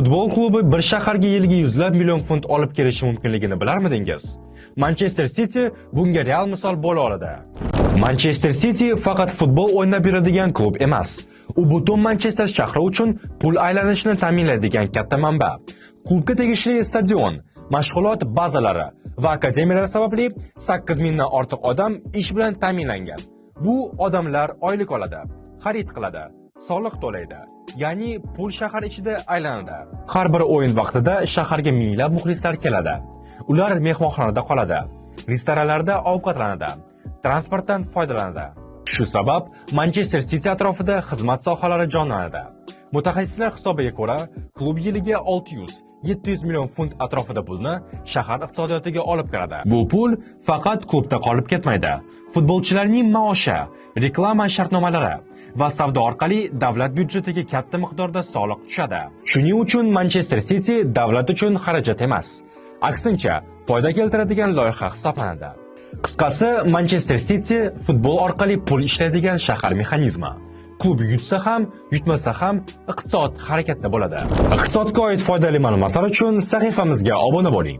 Futbol klubi bir shaharga yiliga yuzlab million funt olib kelishi mumkinligini bilarmidingiz? Manchester City bunga real misol bo'la oladi. Manchester City faqat futbol o'ynab beradigan klub emas. U butun Manchester shahri uchun pul aylanishini ta'minlaydigan katta manba. Klubga tegishli stadion, mashg'ulot bazalari va akademiyalar sababli 8 mingdan ortiq odam ish bilan ta'minlangan. Bu odamlar oylik oladi, xarid qiladi, soliq to'laydi. Ya'ni pul shahar ichida aylanadi. Har bir o'yin vaqtida shaharga minglab muxlislar keladi. Ular mehmonxonada qoladi, restoranlarda ovqatlanadi, transportdan foydalanadi. Shu sabab Manchester City atrofida xizmat sohalari jonlanadi. Mutaxassislar hisobiga ko'ra, klub yiliga 600-700 million funt atrofida pulni shahar iqtisodiyotiga olib kiradi. Bu pul faqat klubda qolib ketmaydi. Futbolchilarning maoshi, reklama shartnomalari va savdo orqali davlat byudjetiga katta miqdorda soliq tushadi. Shuning uchun Manchester City davlat uchun xarajat emas, aksincha foyda keltiradigan loyiha hisoblanadi. Qisqasi, Manchester City futbol orqali pul ishlaydigan shahar mexanizmi. Klub yutsa ham, yutmasa ham iqtisod harakatda bo'ladi. Iqtisodga oid foydali ma'lumotlar uchun sahifamizga obuna bo'ling.